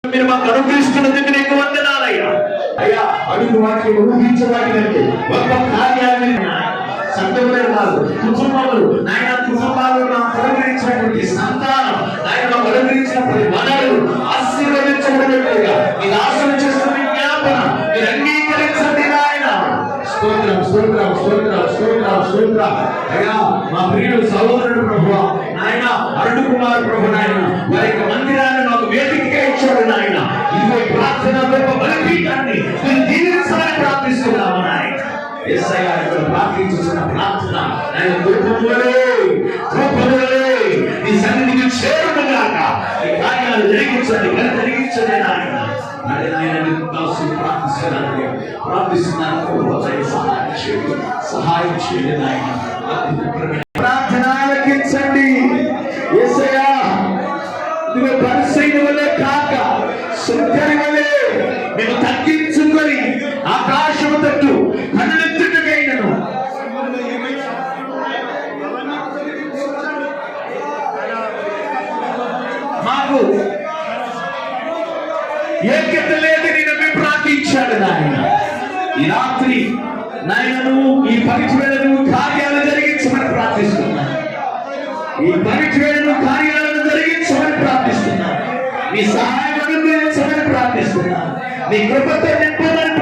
మీరు మాకు అనుగ్రహిస్తున్నందుకు నీకు వందనాలయ్యా. అయ్యా, అడుగు వాటిని ఊహించడానికి గొప్ప కార్యాన్ని సంతమైన కాదు, కుటుంబములు నాయన, కుటుంబాలు నాకు అనుగ్రహించినటువంటి సంతానం నాయన, మాకు అనుగ్రహించిన ప్రతి వనరులు ఆశీర్వదించబడినట్లుగా మీ దాసులు చేస్తున్న విజ్ఞాపన మీరు అంగీకరించండి నాయన. స్తోత్రం స్తోత్రం స్తోత్రం స్తోత్రం స్తోత్రం. అయ్యా, మా ప్రియుడు సహోదరుడు ప్రభువా నాయన, అరుణ్ కుమార్ ప్రభు నాయన, వారి యొక్క మందిరాన్ని నాకు వేదికగా ఇచ్చాడు నాయన. ఇదిగో ప్రార్థన గొప్ప బలిపీఠాన్ని మీరు దీవించాలని ప్రార్థిస్తున్నాము నాయన. యేసయ్యా, ఇక్కడ ప్రార్థించిన ప్రార్థన నాయన కృపములే నీ సన్నిధికి చేరునుగాక. ఈ కార్యాలు జరిగించండి, జరిగించండి నాయన. సహాయం చేయండి నాయన. ప్రార్థన ఆలకించండి యేసయ్యా. ఇదిగో పరిసైన వలె కాక సుంకరి వలె మేము తగ్గించుకొని ఆకాశము తట్టు కనులెత్తుటకైనను మాకు యోగ్యత లేదని నమ్మి ప్రార్థించాడు నాయన. ఈ రాత్రి నాయనను ఈ పరిచయను కార్యాలు జరిగించమని ప్రార్థిస్తున్నాను. ఈ పరిచయను కార్యాలను జరిగించమని ప్రార్థిస్తున్నాను. మీ సహాయం అనుగ్రహించమని ప్రార్థిస్తున్నాను. మీ కృపతో నింపమని